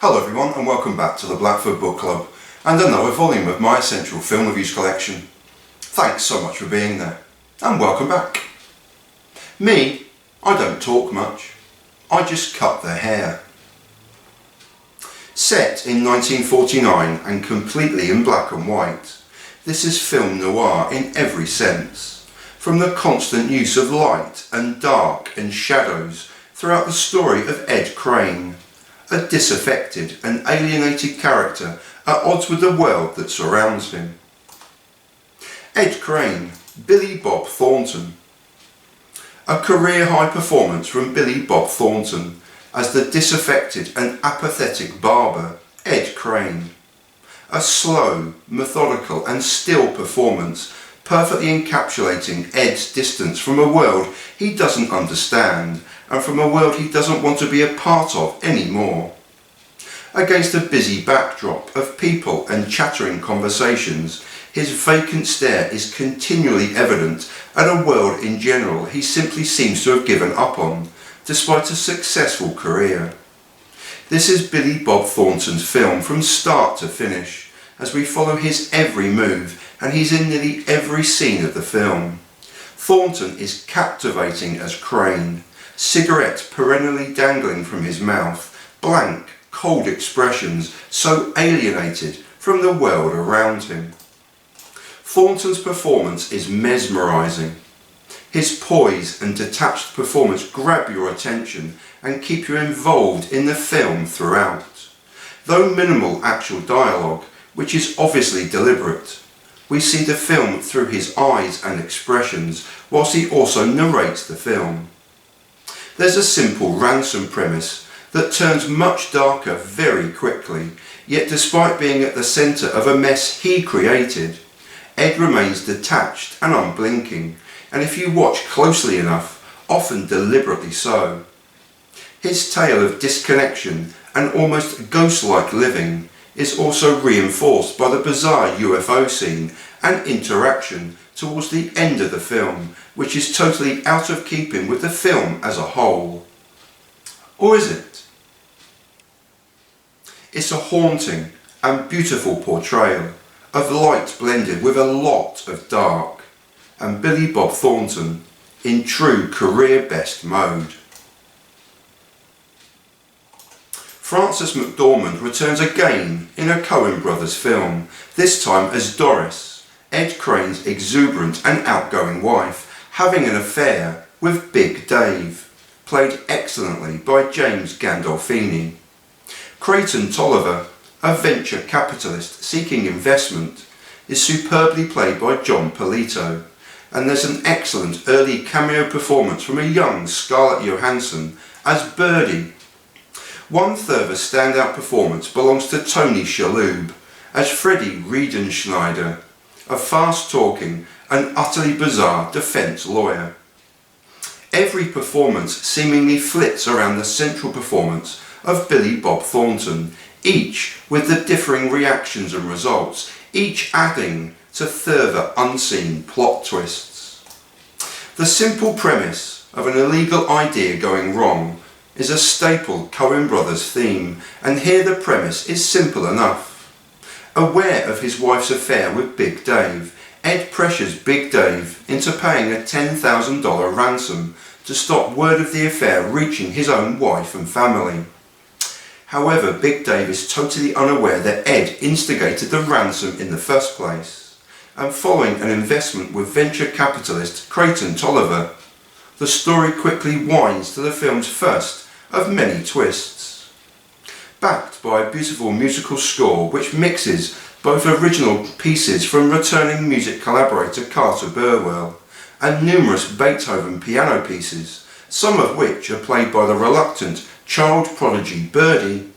Hello everyone and welcome back to the Blackford Book Club and another volume of my essential film reviews collection. Thanks so much for being there and welcome back. Me, I don't talk much, I just cut their hair. Set in 1949 and completely in black and white, this is film noir in every sense, from the constant use of light and dark and shadows throughout the story of Ed Crane, a disaffected and alienated character at odds with the world that surrounds him. Ed Crane, Billy Bob Thornton. A career high performance from Billy Bob Thornton as the disaffected and apathetic barber, Ed Crane. A slow, methodical and still performance, perfectly encapsulating Ed's distance from a world he doesn't understand and from a world he doesn't want to be a part of anymore. Against a busy backdrop of people and chattering conversations, his vacant stare is continually evident at a world in general he simply seems to have given up on, despite a successful career. This is Billy Bob Thornton's film from start to finish, as we follow his every move and he's in nearly every scene of the film. Thornton is captivating as Crane, cigarette perennially dangling from his mouth, blank, cold expressions so alienated from the world around him. Thornton's performance is mesmerising. His poise and detached performance grab your attention and keep you involved in the film throughout. Though minimal actual dialogue, which is obviously deliberate, we see the film through his eyes and expressions whilst he also narrates the film. There's a simple ransom premise that turns much darker very quickly, yet despite being at the centre of a mess he created, Ed remains detached and unblinking, and if you watch closely enough, often deliberately so. His tale of disconnection and almost ghost-like living is also reinforced by the bizarre UFO scene and interaction towards the end of the film, which is totally out of keeping with the film as a whole. Or is it? It's a haunting and beautiful portrayal of light blended with a lot of dark, and Billy Bob Thornton in true career best mode. Frances McDormand returns again in a Coen brothers film, this time as Doris, Ed Crane's exuberant and outgoing wife, having an affair with Big Dave, played excellently by James Gandolfini. Creighton Tolliver, a venture capitalist seeking investment, is superbly played by John Polito, and there's an excellent early cameo performance from a young Scarlett Johansson as Birdie. One further standout performance belongs to Tony Shalhoub as Freddie Riedenschneider, a fast-talking and utterly bizarre defence lawyer. Every performance seemingly flits around the central performance of Billy Bob Thornton, each with the differing reactions and results, each adding to further unseen plot twists. The simple premise of an illegal idea going wrong is a staple Coen brothers theme, and here the premise is simple enough. Aware of his wife's affair with Big Dave, Ed pressures Big Dave into paying a $10,000 ransom to stop word of the affair reaching his own wife and family. However, Big Dave is totally unaware that Ed instigated the ransom in the first place, and following an investment with venture capitalist Creighton Tolliver, the story quickly winds to the film's first of many twists. Backed by a beautiful musical score which mixes both original pieces from returning music collaborator Carter Burwell and numerous Beethoven piano pieces, some of which are played by the reluctant child prodigy Birdie.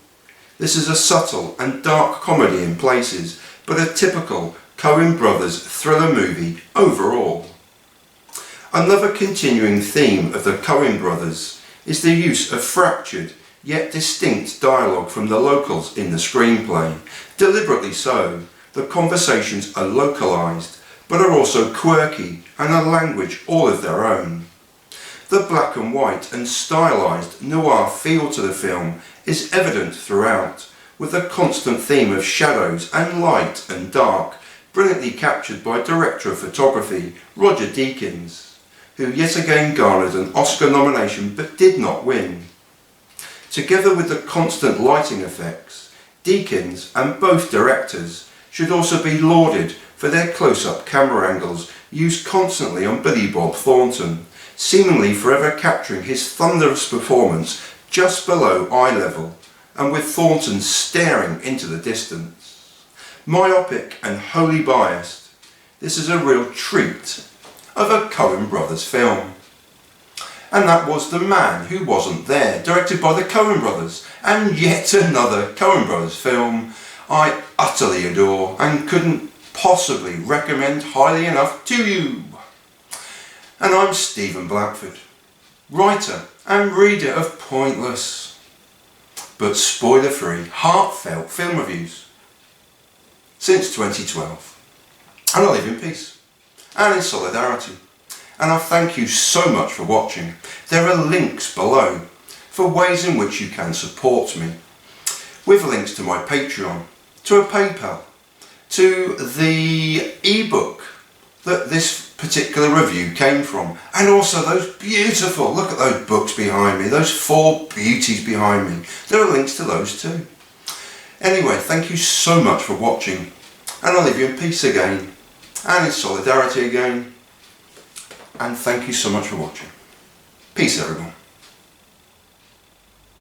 This is a subtle and dark comedy in places, but a typical Coen brothers thriller movie overall. Another continuing theme of the Coen brothers is the use of fractured yet distinct dialogue from the locals in the screenplay. Deliberately so, the conversations are localised, but are also quirky and a language all of their own. The black and white and stylised noir feel to the film is evident throughout, with the constant theme of shadows and light and dark, brilliantly captured by director of photography Roger Deakins, who yet again garnered an Oscar nomination but did not win. Together with the constant lighting effects, Deakins and both directors should also be lauded for their close-up camera angles used constantly on Billy Bob Thornton, seemingly forever capturing his thunderous performance just below eye level, and with Thornton staring into the distance. Myopic and wholly biased, this is a real treat of a Coen brothers film. And that was The Man Who Wasn't There, directed by the Coen brothers, and yet another Coen brothers film I utterly adore and couldn't possibly recommend highly enough to you. And I'm Stephen Blackford, writer and reader of pointless but spoiler-free, heartfelt film reviews since 2012. And I live in peace and in solidarity. And I thank you so much for watching. There are links below for ways in which you can support me, with links to my Patreon, to a PayPal, to the ebook that this particular review came from, and also those beautiful, look at those books behind me, those four beauties behind me. There are links to those too. Anyway, thank you so much for watching, and I'll leave you in peace again and in solidarity again. And thank you so much for watching. Peace, everyone.